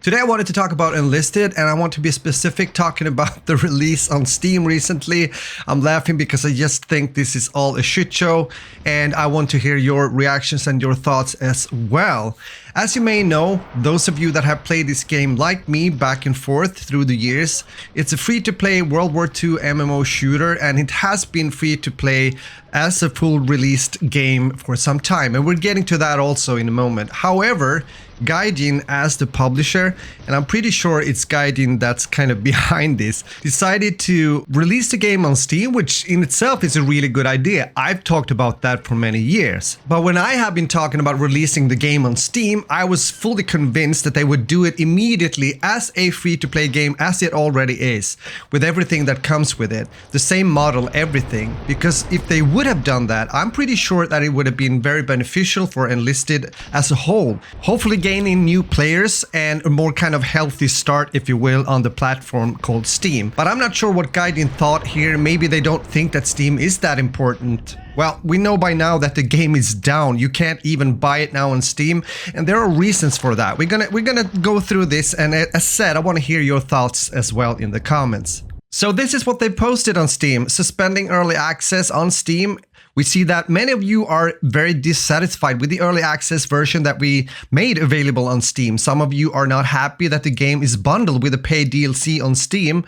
Today I wanted to talk about Enlisted, and I want to be specific talking about the release on Steam recently. I'm laughing because I just think this is all a shit show, and I want to hear your reactions and your thoughts as well. As you may know, those of you that have played this game like me back and forth through the years, it's a free-to-play World War II MMO shooter, and it has been free-to-play as a full released game for some time, and we're getting to that also in a moment. However, Gaijin, as the publisher, and I'm pretty sure it's Gaijin that's kind of behind this, decided to release the game on Steam, which in itself is a really good idea. I've talked about that for many years. But when I have been talking about releasing the game on Steam, I was fully convinced that they would do it immediately as a free-to-play game, as it already is, with everything that comes with it. The same model, everything. Because if they would have done that, I'm pretty sure that it would have been very beneficial for Enlisted as a whole. Hopefully gaining new players and a more kind of healthy start, if you will, on the platform called Steam. But I'm not sure what Gaijin thought here. Maybe they don't think that Steam is that important. Well, we know by now that the game is down. You can't even buy it now on Steam, and there are reasons for that. We're gonna go through this, and as said, I want to hear your thoughts as well in the comments. So this is what they posted on Steam: suspending early access on Steam. We see that many of you are very dissatisfied with the early access version that we made available on Steam. Some of you are not happy that the game is bundled with a paid DLC on Steam.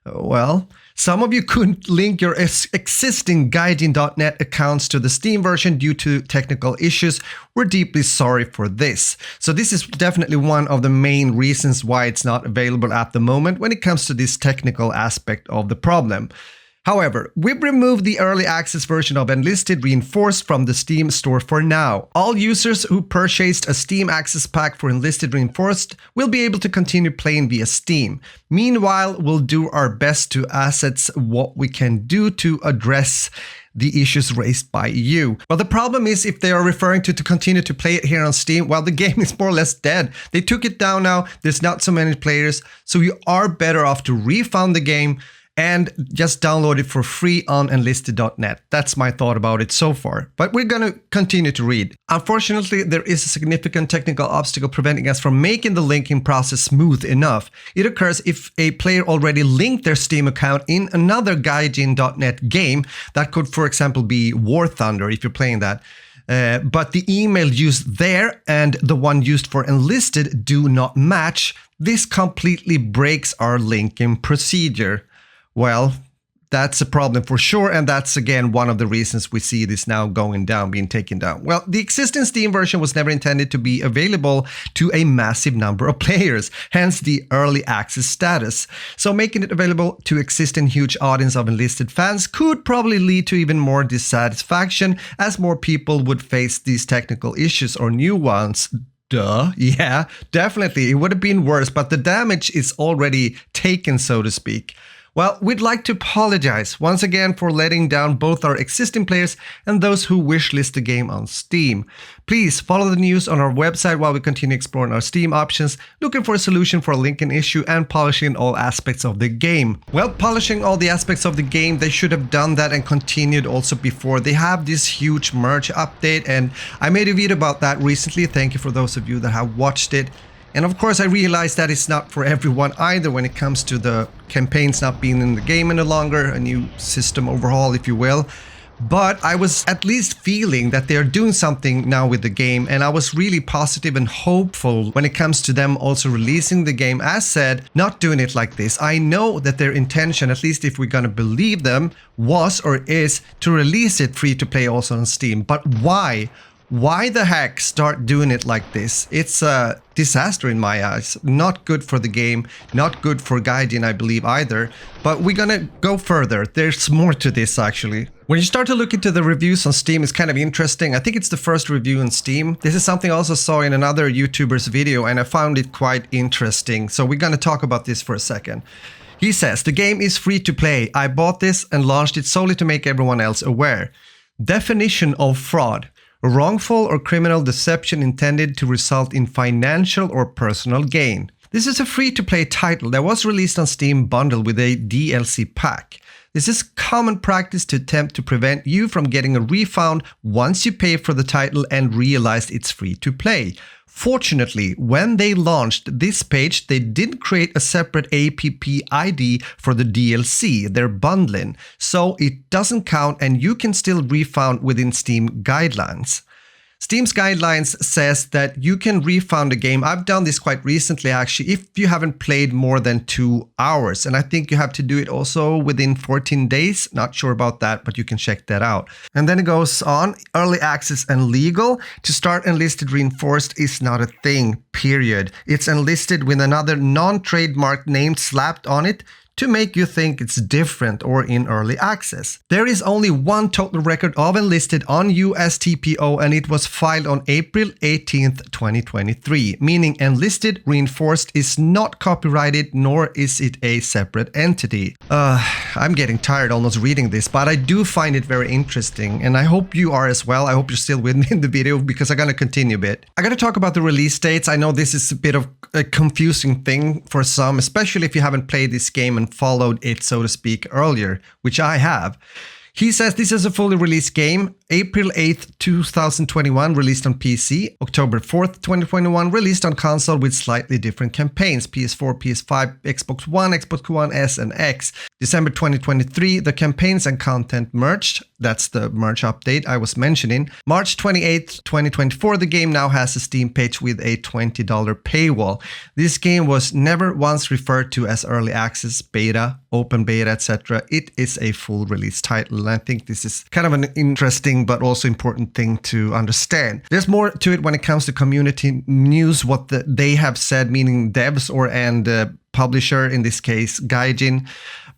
Well, some of you couldn't link your existing Gaijin.net accounts to the Steam version due to technical issues. We're deeply sorry for this. So this is definitely one of the main reasons why it's not available at the moment when it comes to this technical aspect of the problem. However, we've removed the early access version of Enlisted Reinforced from the Steam store for now. All users who purchased a Steam access pack for Enlisted Reinforced will be able to continue playing via Steam. Meanwhile, we'll do our best to assess what we can do to address the issues raised by you. Well, the problem is if they are referring to continue to play it here on Steam, well, the game is more or less dead. They took it down now, there's not so many players, so you are better off to refund the game and just download it for free on enlisted.net. That's my thought about it so far. But we're gonna continue to read. Unfortunately, there is a significant technical obstacle preventing us from making the linking process smooth enough. It occurs if a player already linked their Steam account in another Gaijin.net game. That could, for example, be War Thunder if you're playing that. But the email used there and the one used for Enlisted do not match. This completely breaks our linking procedure. Well, that's a problem for sure, and that's again one of the reasons we see this now going down, being taken down. Well, the existing Steam version was never intended to be available to a massive number of players, hence the early access status. So making it available to existing huge audience of Enlisted fans could probably lead to even more dissatisfaction, as more people would face these technical issues or new ones. Duh. Yeah, definitely. It would have been worse, but the damage is already taken, so to speak. Well, we'd like to apologize once again for letting down both our existing players and those who wishlist the game on Steam. Please follow the news on our website while we continue exploring our Steam options, looking for a solution for a linking issue and polishing all aspects of the game. Well, polishing all the aspects of the game, they should have done that and continued also before. They have this huge merge update, and I made a video about that recently. Thank you for those of you that have watched it. And of course, I realize that it's not for everyone either when it comes to the campaigns not being in the game any longer, a new system overhaul, if you will. But I was at least feeling that they're doing something now with the game, and I was really positive and hopeful when it comes to them also releasing the game. As said, not doing it like this. I know that their intention, at least if we're gonna believe them, was or is to release it free to play also on Steam. But why? Why the heck start doing it like this? It's a disaster in my eyes. Not good for the game, not good for Gaijin, I believe, either. But we're gonna go further. There's more to this, actually. When you start to look into the reviews on Steam, it's kind of interesting. I think it's the first review on Steam. This is something I also saw in another YouTuber's video, and I found it quite interesting. So we're gonna talk about this for a second. He says, the game is free to play. I bought this and launched it solely to make everyone else aware. Definition of fraud. A wrongful or criminal deception intended to result in financial or personal gain. This is a free-to-play title that was released on Steam bundled with a DLC pack. This is common practice to attempt to prevent you from getting a refund once you pay for the title and realized it's free to play. Fortunately, when they launched this page, they didn't create a separate app ID for the DLC, they're bundling, so it doesn't count and you can still refund within Steam guidelines. Steam's guidelines says that you can refund a game. I've done this quite recently actually, if you haven't played more than 2 hours. And I think you have to do it also within 14 days. Not sure about that, but you can check that out. And then it goes on, early access and legal. To start Enlisted Reinforced is not a thing, period. It's enlisted with another non-trademark name slapped on it to make you think it's different or in early access. There is only one total record of Enlisted on USTPO and it was filed on April 18th, 2023, meaning Enlisted Reinforced is not copyrighted nor is it a separate entity. I'm getting tired almost reading this, but I do find it very interesting and I hope you are as well. I hope you're still with me in the video because I'm gonna continue a bit. I'm gonna talk about the release dates. I know this is a bit of a confusing thing for some, especially if you haven't played this game and followed it, so to speak, earlier, which I have. He says this is a fully released game. April 8th, 2021, released on PC. October 4th, 2021, released on console with slightly different campaigns. PS4, PS5, Xbox One, Xbox One S, and X. December 2023, the campaigns and content merged. That's the merge update I was mentioning. March 28th, 2024, the game now has a Steam page with a $20 paywall. This game was never once referred to as early access, beta, open beta, etc. It is a full release title. And I think this is kind of an interesting but also important thing to understand. There's more to it when it comes to community news, what they have said, meaning devs and publisher, in this case Gaijin.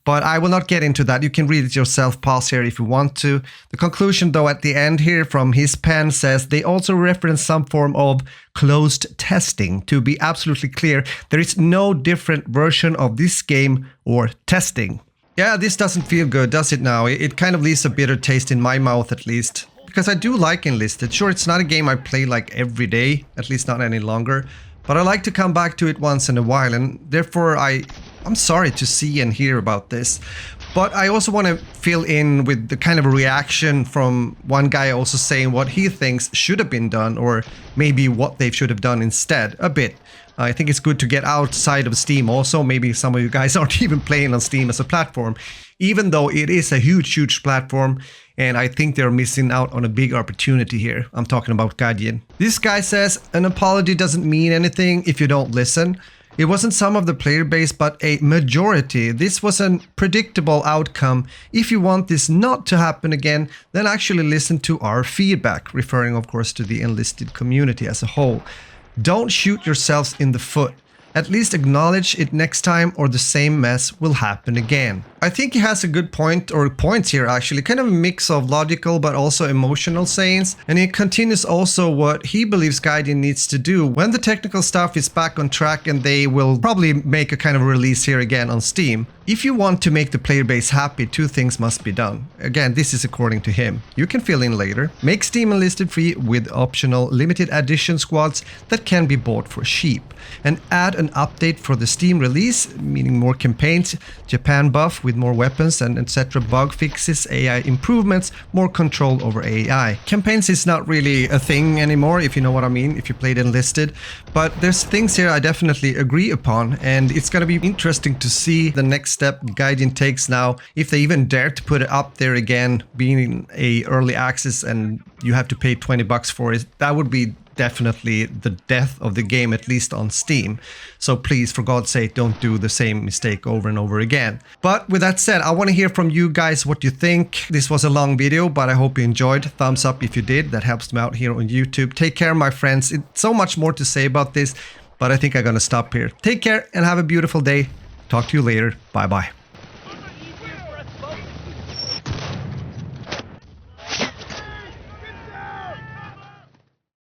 But I will not get into that. You can read it yourself, pause here if you want to. The conclusion though at the end here from his pen says they also reference some form of closed testing. To be absolutely clear, there is no different version of this game or testing. Yeah, this doesn't feel good, does it now? It kind of leaves a bitter taste in my mouth at least. Because I do like Enlisted. Sure, it's not a game I play like every day, at least not any longer. But I like to come back to it once in a while, and therefore I'm sorry to see and hear about this. But I also want to fill in with the kind of a reaction from one guy also saying what he thinks should have been done, or maybe what they should have done instead, a bit. I think it's good to get outside of Steam also. Maybe some of you guys aren't even playing on Steam as a platform, even though it is a huge platform. And I think they're missing out on a big opportunity here. I'm talking about Gaijin. This guy says an apology doesn't mean anything if you don't listen. It wasn't some of the player base, but a majority. This was a predictable outcome. If you want this not to happen again, then actually listen to our feedback, referring of course to the Enlisted community as a whole. Don't shoot yourselves in the foot. At least acknowledge it next time or the same mess will happen again. I think he has a good point, or points here actually, kind of a mix of logical but also emotional sayings. And he continues also what he believes Gaijin needs to do when the technical stuff is back on track, and they will probably make a kind of release here again on Steam. If you want to make the player base happy, two things must be done. Again, this is according to him. You can fill in later. Make Steam Enlisted free with optional limited edition squads that can be bought for cheap. And add an update for the Steam release, meaning more campaigns, Japan buff with more weapons and etc. Bug fixes, AI improvements, more control over AI. Campaigns is not really a thing anymore, if you know what I mean, if you played Enlisted. But there's things here I definitely agree upon, and it's gonna be interesting to see the next step Gaijin takes now, if they even dare to put it up there again, being a early access and you have to pay $20 for it. That would be definitely the death of the game, at least on Steam. So please, for God's sake, don't do the same mistake over and over again. But with that said, I want to hear from you guys what you think. This was a long video, but I hope you enjoyed. Thumbs up if you did. That helps me out here on YouTube. Take care, my friends. It's so much more to say about this, but I think I'm gonna stop here. Take care and have a beautiful day. Talk to you later. Bye-bye.